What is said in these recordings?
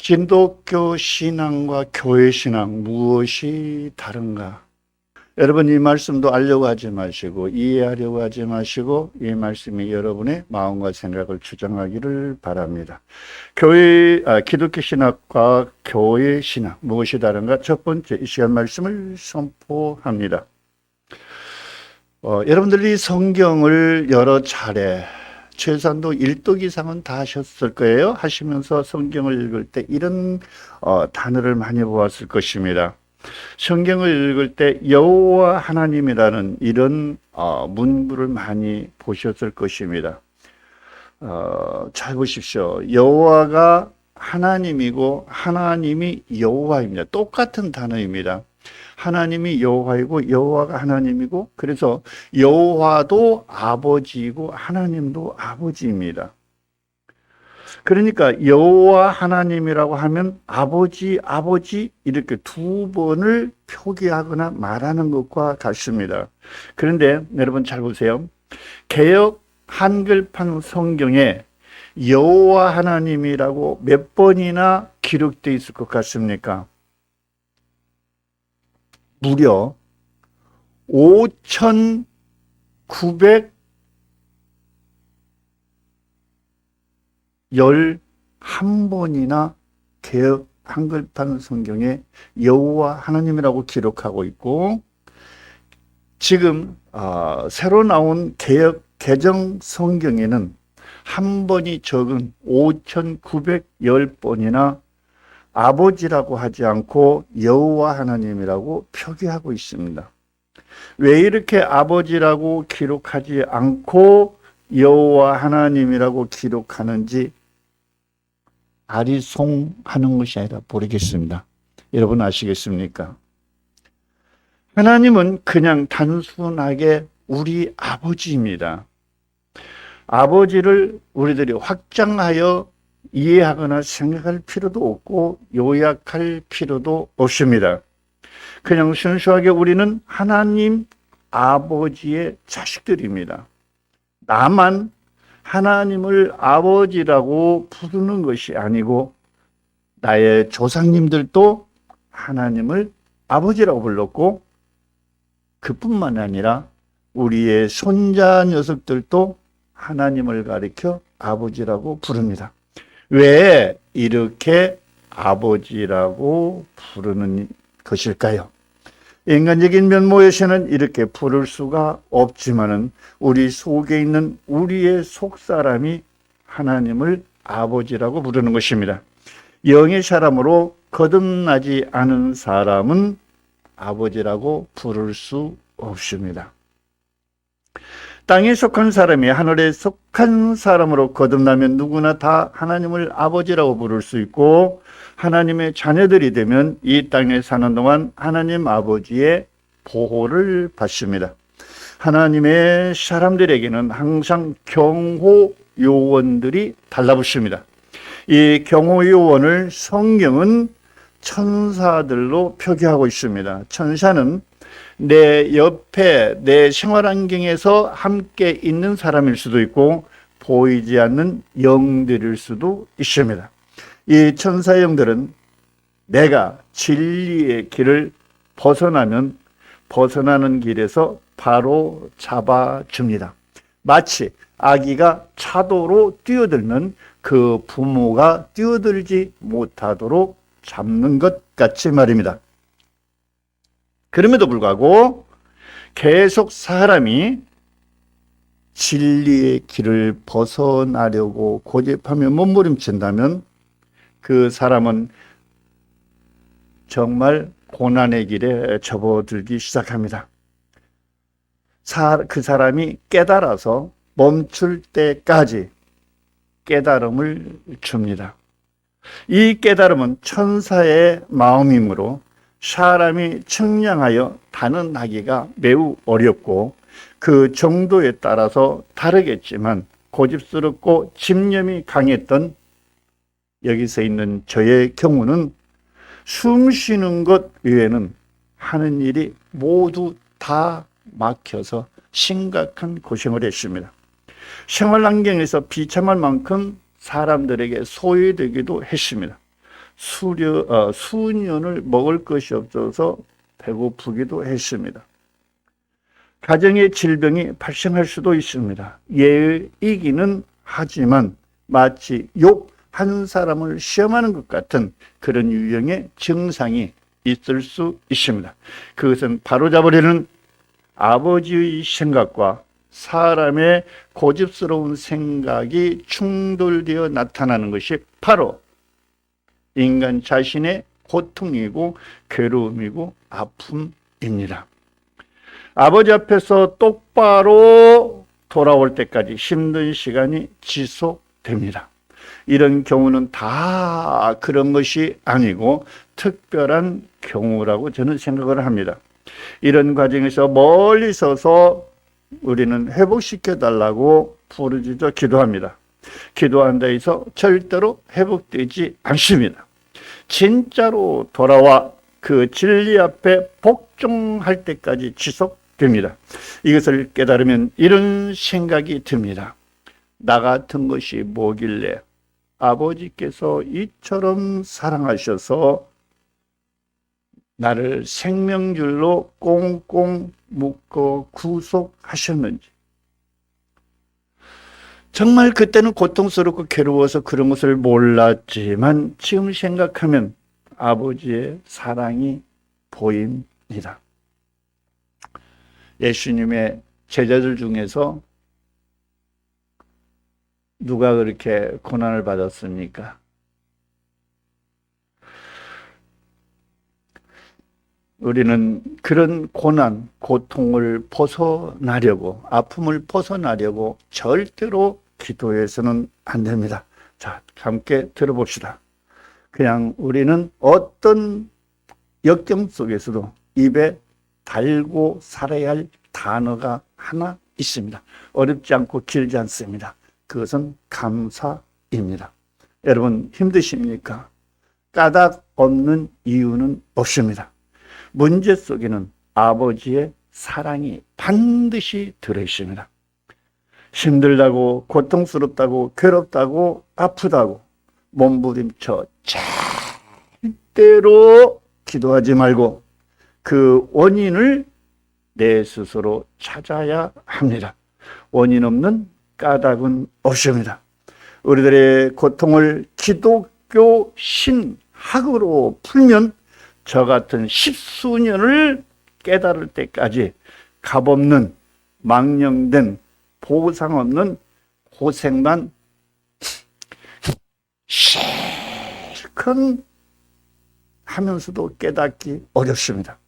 기독교 신앙과 교회 신앙 무엇이 다른가? 여러분, 이 말씀도 알려고 하지 마시고 이해하려고 하지 마시고 이 말씀이 여러분의 마음과 생각을 주장하기를 바랍니다. 기독교 신학과 교회 신학 무엇이 다른가? 첫 번째, 이 시간 말씀을 선포합니다. 여러분들이 성경을 여러 차례 최소한도 1독 이상은 다 하셨을 거예요. 하시면서 성경을 읽을 때 이런 단어를 많이 보았을 것입니다. 성경을 읽을 때 여호와 하나님이라는 이런 문구를 많이 보셨을 것입니다. 잘 보십시오. 여호와가 하나님이고 하나님이 여호와입니다. 똑같은 단어입니다. 하나님이 여호와이고 여호와가 하나님이고, 그래서 여호와도 아버지이고 하나님도 아버지입니다. 그러니까 여호와 하나님이라고 하면 아버지 이렇게 두 번을 표기하거나 말하는 것과 같습니다. 그런데 여러분 잘 보세요. 개역 한글판 성경에 여호와 하나님이라고 몇 번이나 기록되어 있을 것 같습니까? 무려 5,911번이나 개역 한글판 성경에 여호와 하나님이라고 기록하고 있고, 지금 새로 나온 개역 개정 성경에는 한 번이 적은 5,910번이나 아버지라고 하지 않고 여호와 하나님이라고 표기하고 있습니다. 왜 이렇게 아버지라고 기록하지 않고 여호와 하나님이라고 기록하는지 아리송하는 것이 아니라 모르겠습니다. 여러분 아시겠습니까? 하나님은 그냥 단순하게 우리 아버지입니다. 아버지를 우리들이 확장하여 이해하거나 생각할 필요도 없고 요약할 필요도 없습니다. 그냥 순수하게 우리는 하나님 아버지의 자식들입니다. 나만 하나님을 아버지라고 부르는 것이 아니고 나의 조상님들도 하나님을 아버지라고 불렀고, 그뿐만 아니라 우리의 손자 녀석들도 하나님을 가리켜 아버지라고 부릅니다. 왜 이렇게 아버지라고 부르는 것일까요? 인간적인 면모에서는 이렇게 부를 수가 없지만은 우리 속에 있는 우리의 속사람이 하나님을 아버지라고 부르는 것입니다. 영의 사람으로 거듭나지 않은 사람은 아버지라고 부를 수 없습니다. 땅에 속한 사람이 하늘에 속한 사람으로 거듭나면 누구나 다 하나님을 아버지라고 부를 수 있고, 하나님의 자녀들이 되면 이 땅에 사는 동안 하나님 아버지의 보호를 받습니다. 하나님의 사람들에게는 항상 경호 요원들이 달라붙습니다. 이 경호 요원을 성경은 천사들로 표기하고 있습니다. 천사는 내 옆에 내 생활 환경에서 함께 있는 사람일 수도 있고 보이지 않는 영들일 수도 있습니다. 이 천사 영들은 내가 진리의 길을 벗어나면 벗어나는 길에서 바로 잡아줍니다. 마치 아기가 차도로 뛰어들면 그 부모가 뛰어들지 못하도록 잡는 것 같이 말입니다. 그럼에도 불구하고 계속 사람이 진리의 길을 벗어나려고 고집하며 몸부림친다면 그 사람은 정말 고난의 길에 접어들기 시작합니다. 그 사람이 깨달아서 멈출 때까지 깨달음을 줍니다. 이 깨달음은 천사의 마음이므로 사람이 측량하여 단언하기가 매우 어렵고 그 정도에 따라서 다르겠지만 고집스럽고 집념이 강했던 여기서 있는 저의 경우는 숨 쉬는 것 외에는 하는 일이 모두 다 막혀서 심각한 고생을 했습니다. 생활 환경에서 비참할 만큼 사람들에게 소외되기도 했습니다. 수년을 먹을 것이 없어서 배고프기도 했습니다. 가정에 질병이 발생할 수도 있습니다. 예의이기는 하지만 마치 욕 한 사람을 시험하는 것 같은 그런 유형의 증상이 있을 수 있습니다. 그것은 바로잡으려는 아버지의 생각과 사람의 고집스러운 생각이 충돌되어 나타나는 것이 바로 인간 자신의 고통이고 괴로움이고 아픔입니다. 아버지 앞에서 똑바로 돌아올 때까지 힘든 시간이 지속됩니다. 이런 경우는 다 그런 것이 아니고 특별한 경우라고 저는 생각을 합니다. 이런 과정에서 멀리 서서 우리는 회복시켜 달라고 부르짖어 기도합니다. 기도한다 해서 절대로 회복되지 않습니다. 진짜로 돌아와 그 진리 앞에 복종할 때까지 지속됩니다. 이것을 깨달으면 이런 생각이 듭니다. 나 같은 것이 뭐길래 아버지께서 이처럼 사랑하셔서 나를 생명줄로 꽁꽁 묶어 구속하셨는지. 정말 그때는 고통스럽고 괴로워서 그런 것을 몰랐지만 지금 생각하면 아버지의 사랑이 보입니다. 예수님의 제자들 중에서 누가 그렇게 고난을 받았습니까? 우리는 그런 고난, 고통을 벗어나려고, 아픔을 벗어나려고 절대로 기도해서는 안 됩니다. 자, 함께 들어봅시다. 그냥 우리는 어떤 역경 속에서도 입에 달고 살아야 할 단어가 하나 있습니다. 어렵지 않고 길지 않습니다. 그것은 감사입니다. 여러분 힘드십니까? 까닭 없는 이유는 없습니다. 문제 속에는 아버지의 사랑이 반드시 들어있습니다. 힘들다고, 고통스럽다고, 괴롭다고, 아프다고 몸부림쳐 절대로 기도하지 말고 그 원인을 내 스스로 찾아야 합니다. 원인 없는 까닭은 없습니다. 우리들의 고통을 기독교 신학으로 풀면 저 같은 십수년을 깨달을 때까지 값없는 망령된 보상 없는 고생만 실컷 하면서도 깨닫기 어렵습니다.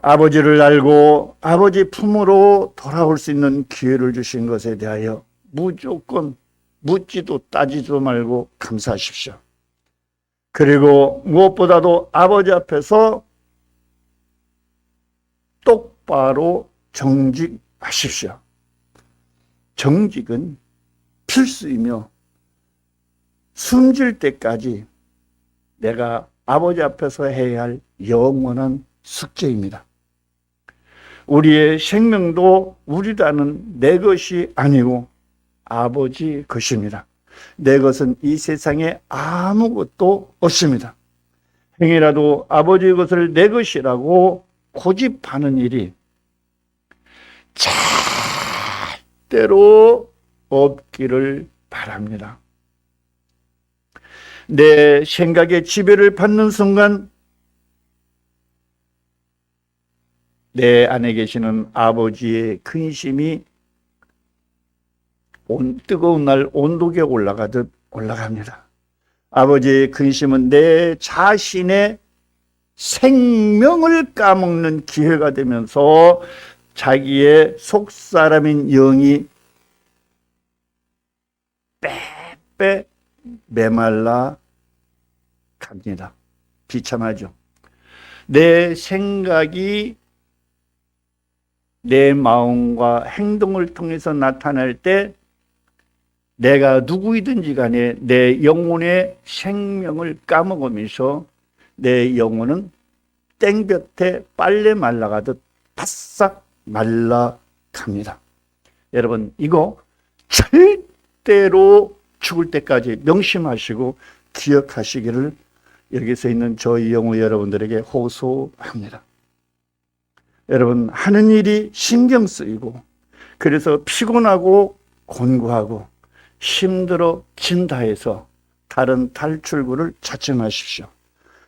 아버지를 알고 아버지 품으로 돌아올 수 있는 기회를 주신 것에 대하여 무조건 묻지도 따지도 말고 감사하십시오. 그리고 무엇보다도 아버지 앞에서 똑바로 정직하십시오. 정직은 필수이며 숨질 때까지 내가 아버지 앞에서 해야 할 영원한 숙제입니다. 우리의 생명도 우리라는 내 것이 아니고 아버지 것입니다. 내 것은 이 세상에 아무것도 없습니다. 행여라도 아버지의 것을 내 것이라고 고집하는 일이 절대로 없기를 바랍니다. 내 생각에 지배를 받는 순간 내 안에 계시는 아버지의 근심이 뜨거운 날 온도계 올라가듯 올라갑니다. 아버지의 근심은 내 자신의 생명을 까먹는 기회가 되면서 자기의 속사람인 영이 빼빼 메말라 갑니다. 비참하죠. 내 생각이 내 마음과 행동을 통해서 나타날 때 내가 누구이든지 간에 내 영혼의 생명을 까먹으면서 내 영혼은 땡볕에 빨래 말라가듯 바싹 말라갑니다. 여러분 이거 절대로 죽을 때까지 명심하시고 기억하시기를 여기서 있는 저희 영우 여러분들에게 호소합니다. 여러분, 하는 일이 신경 쓰이고 그래서 피곤하고 곤고하고 힘들어진다 해서 다른 탈출구를 찾지 마십시오.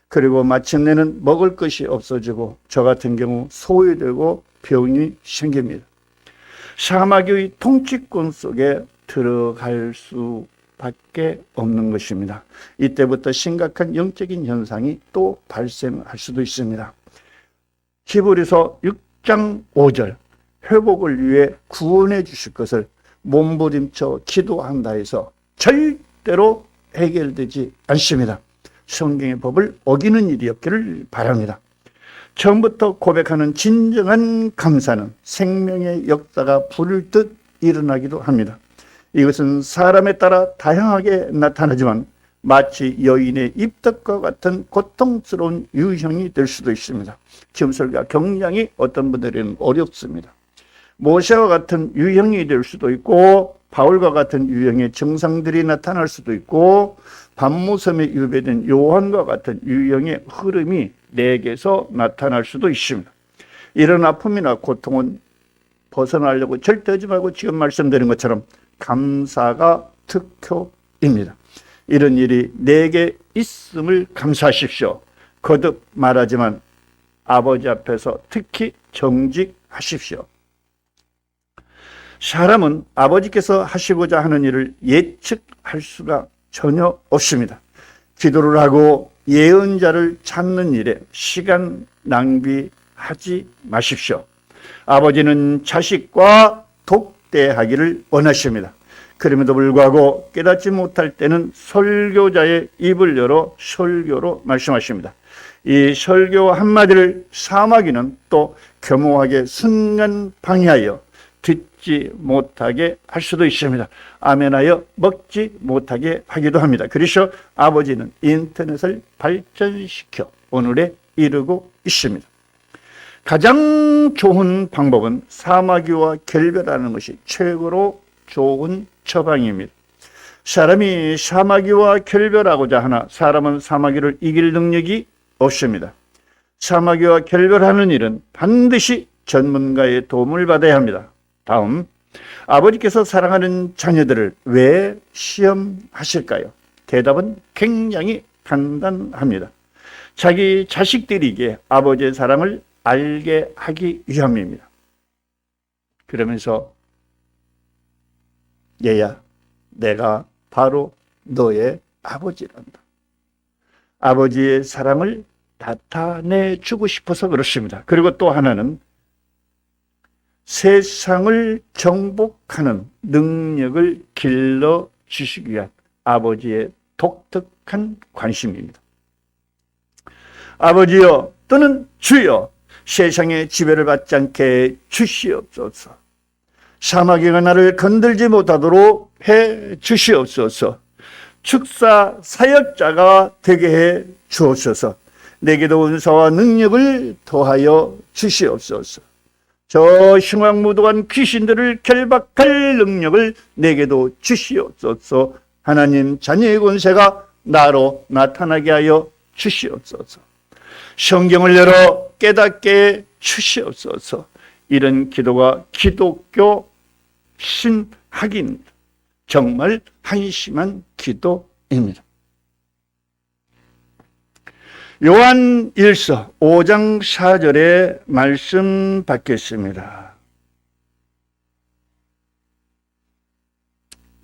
그리고 마침내는 먹을 것이 없어지고 저 같은 경우 소외되고 병이 생깁니다. 사마귀의 통치권 속에 들어갈 수밖에 없는 것입니다. 이때부터 심각한 영적인 현상이 또 발생할 수도 있습니다. 히브리서 6장 5절, 회복을 위해 구원해 주실 것을 몸부림쳐 기도한다 해서 절대로 해결되지 않습니다. 성경의 법을 어기는 일이 없기를 바랍니다. 처음부터 고백하는 진정한 감사는 생명의 역사가 불을 듯 일어나기도 합니다. 이것은 사람에 따라 다양하게 나타나지만 마치 여인의 입덧과 같은 고통스러운 유형이 될 수도 있습니다. 점설과 경량이 어떤 분들에는 어렵습니다. 모세와 같은 유형이 될 수도 있고 바울과 같은 유형의 증상들이 나타날 수도 있고 밤무섬에 유배된 요한과 같은 유형의 흐름이 내게서 나타날 수도 있습니다. 이런 아픔이나 고통은 벗어나려고 절대 하지 말고 지금 말씀드린 것처럼 감사가 특효입니다. 이런 일이 내게 있음을 감사하십시오. 거듭 말하지만 아버지 앞에서 특히 정직하십시오. 사람은 아버지께서 하시고자 하는 일을 예측할 수가 전혀 없습니다. 기도를 하고 예언자를 찾는 일에 시간 낭비하지 마십시오. 아버지는 자식과 독대하기를 원하십니다. 그럼에도 불구하고 깨닫지 못할 때는 설교자의 입을 열어 설교로 말씀하십니다. 이 설교 한마디를 사마귀는 또 겸허하게 순간 방해하여 듣지 못하게 할 수도 있습니다. 아멘하여 먹지 못하게 하기도 합니다. 그래서 아버지는 인터넷을 발전시켜 오늘에 이르고 있습니다. 가장 좋은 방법은 사마귀와 결별하는 것이 최고로 좋은 처방입니다. 사람이 사마귀와 결별하고자 하나 사람은 사마귀를 이길 능력이 없습니다. 사마귀와 결별하는 일은 반드시 전문가의 도움을 받아야 합니다. 다음, 아버지께서 사랑하는 자녀들을 왜 시험하실까요? 대답은 굉장히 간단합니다. 자기 자식들에게 아버지의 사랑을 알게 하기 위함입니다. 그러면서 얘야, 내가 바로 너의 아버지란다. 아버지의 사랑을 나타내주고 싶어서 그렇습니다. 그리고 또 하나는 세상을 정복하는 능력을 길러주시기 위한 아버지의 독특한 관심입니다. 아버지여 또는 주여, 세상의 지배를 받지 않게 주시옵소서. 사마귀가 나를 건들지 못하도록 해 주시옵소서. 축사 사역자가 되게 해 주옵소서. 내게도 은사와 능력을 더하여 주시옵소서. 저 흉악무도한 귀신들을 결박할 능력을 내게도 주시옵소서. 하나님 자녀의 권세가 나로 나타나게 하여 주시옵소서. 성경을 열어 깨닫게 주시옵소서. 이런 기도가 기독교 신학입니다. 정말 한심한 기도입니다. 요한 1서 5장 4절에 말씀 받겠습니다.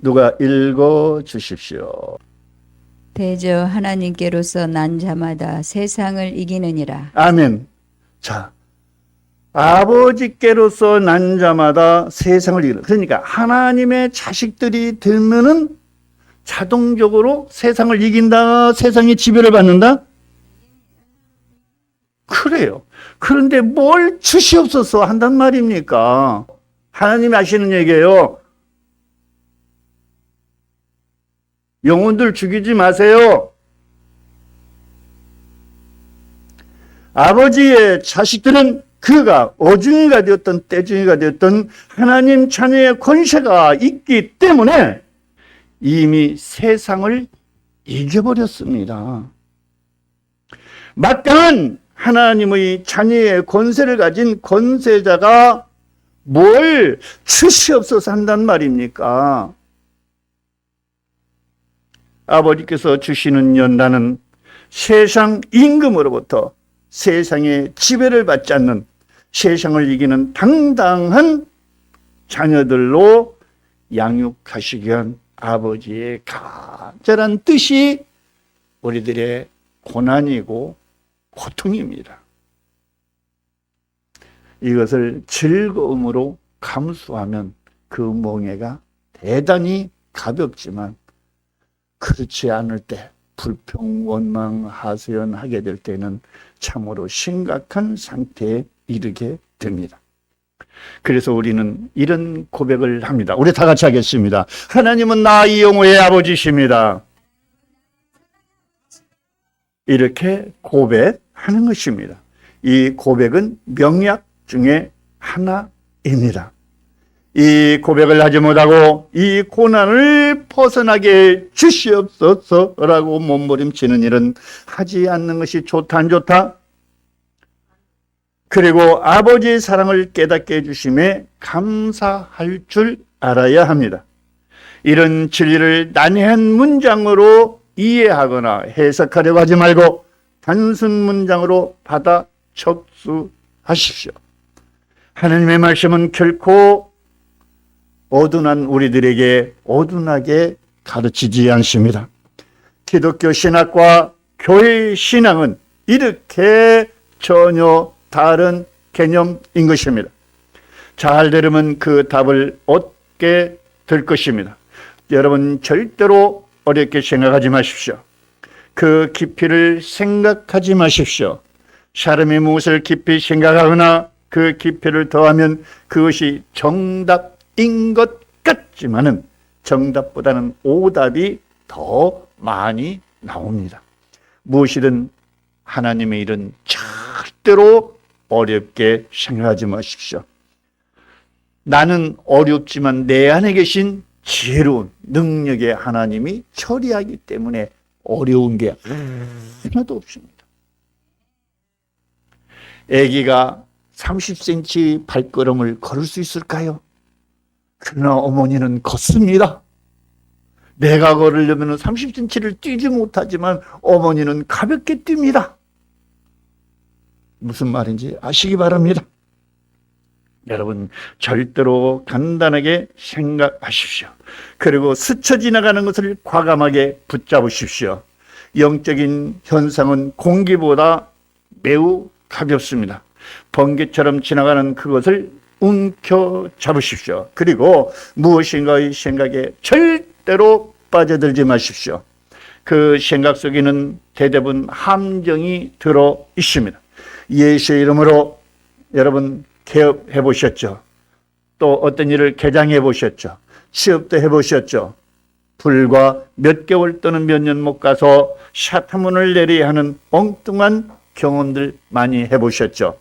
누가 읽어 주십시오. 대저 하나님께로서 난 자마다 세상을 이기느니라. 아멘. 자, 아버지께로서 난 자마다 세상을 이기는. 그러니까 하나님의 자식들이 되면은 자동적으로 세상을 이긴다, 세상의 지배를 받는다? 그래요. 그런데 뭘 주시옵소서 한단 말입니까? 하나님이 하시는 얘기예요. 영혼들 죽이지 마세요. 아버지의 자식들은 그가 어중이가 되었던 떼중이가 되었던 하나님 자녀의 권세가 있기 때문에 이미 세상을 이겨버렸습니다. 막강한 하나님의 자녀의 권세를 가진 권세자가 뭘 주시옵소서 한단 말입니까? 아버지께서 주시는 연단은 세상 임금으로부터 세상의 지배를 받지 않는 세상을 이기는 당당한 자녀들로 양육하시기 위한 아버지의 간절한 뜻이 우리들의 고난이고 고통입니다. 이것을 즐거움으로 감수하면 그 멍에가 대단히 가볍지만 그렇지 않을 때 불평, 원망, 하소연하게 될 때는 참으로 심각한 상태에 이르게 됩니다. 그래서 우리는 이런 고백을 합니다. 우리 다 같이 하겠습니다. 하나님은 나의 영혼의 아버지십니다. 이렇게 고백하는 것입니다. 이 고백은 명약 중에 하나입니다. 이 고백을 하지 못하고 이 고난을 벗어나게 주시옵소서라고 몸부림치는 일은 하지 않는 것이 좋다 안 좋다? 그리고 아버지의 사랑을 깨닫게 해주심에 감사할 줄 알아야 합니다. 이런 진리를 난해한 문장으로 이해하거나 해석하려고 하지 말고 단순 문장으로 받아 접수하십시오. 하나님의 말씀은 결코 어둔한 우리들에게 어둔하게 가르치지 않습니다. 기독교 신학과 교회 신앙은 이렇게 전혀 다른 개념인 것입니다. 잘 들으면 그 답을 얻게 될 것입니다. 여러분 절대로 어렵게 생각하지 마십시오. 그 깊이를 생각하지 마십시오. 사람이 무엇을 깊이 생각하거나 그 깊이를 더하면 그것이 정답인 것 같지만은 정답보다는 오답이 더 많이 나옵니다. 무엇이든 하나님의 일은 절대로 어렵게 생각하지 마십시오. 나는 어렵지만 내 안에 계신 지혜로운 능력의 하나님이 처리하기 때문에 어려운 게 하나도 없습니다. 아기가 30cm 발걸음을 걸을 수 있을까요? 그러나 어머니는 걷습니다. 내가 걸으려면 30cm를 뛰지 못하지만 어머니는 가볍게 뜁니다. 무슨 말인지 아시기 바랍니다. 여러분 절대로 간단하게 생각하십시오. 그리고 스쳐 지나가는 것을 과감하게 붙잡으십시오. 영적인 현상은 공기보다 매우 가볍습니다. 번개처럼 지나가는 그것을 움켜잡으십시오. 그리고 무엇인가의 생각에 절대로 빠져들지 마십시오. 그 생각 속에는 대부분 함정이 들어 있습니다. 예수의 이름으로 여러분 개업해 보셨죠? 또 어떤 일을 개장해 보셨죠? 취업도 해 보셨죠? 불과 몇 개월 또는 몇 년 못 가서 샤타문을 내려야 하는 엉뚱한 경험들 많이 해 보셨죠?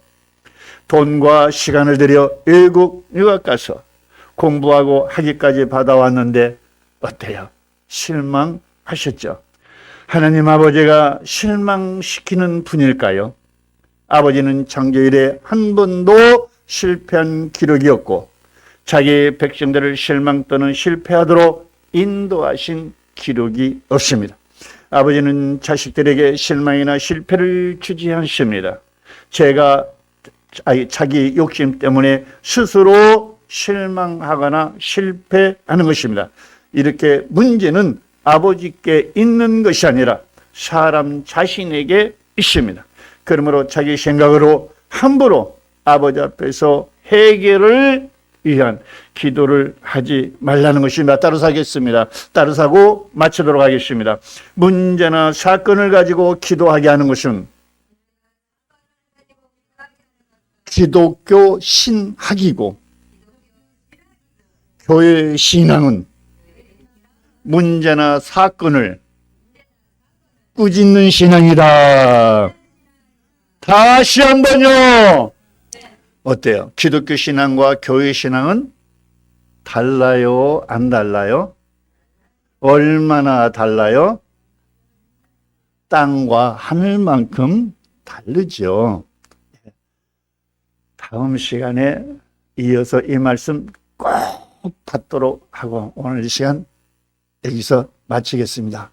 돈과 시간을 들여 외국 유학 가서 공부하고 학위까지 받아왔는데 어때요? 실망하셨죠? 하나님 아버지가 실망시키는 분일까요? 아버지는 창조 이래 한 번도 실패한 기록이 없고 자기 백성들을 실망 또는 실패하도록 인도하신 기록이 없습니다. 아버지는 자식들에게 실망이나 실패를 주지 않습니다. 자기 욕심 때문에 스스로 실망하거나 실패하는 것입니다. 이렇게 문제는 아버지께 있는 것이 아니라 사람 자신에게 있습니다. 그러므로 자기 생각으로 함부로 아버지 앞에서 해결을 위한 기도를 하지 말라는 것입니다. 따라서 하겠습니다. 따라서 하고 마치도록 하겠습니다. 문제나 사건을 가지고 기도하게 하는 것은 기독교 신학이고 교회 신앙은 문제나 사건을 꾸짖는 신앙이다. 다시 한번요. 어때요? 기독교 신앙과 교회 신앙은 달라요? 안 달라요? 얼마나 달라요? 땅과 하늘만큼 다르죠. 다음 시간에 이어서 이 말씀 꼭 받도록 하고 오늘 이 시간 여기서 마치겠습니다.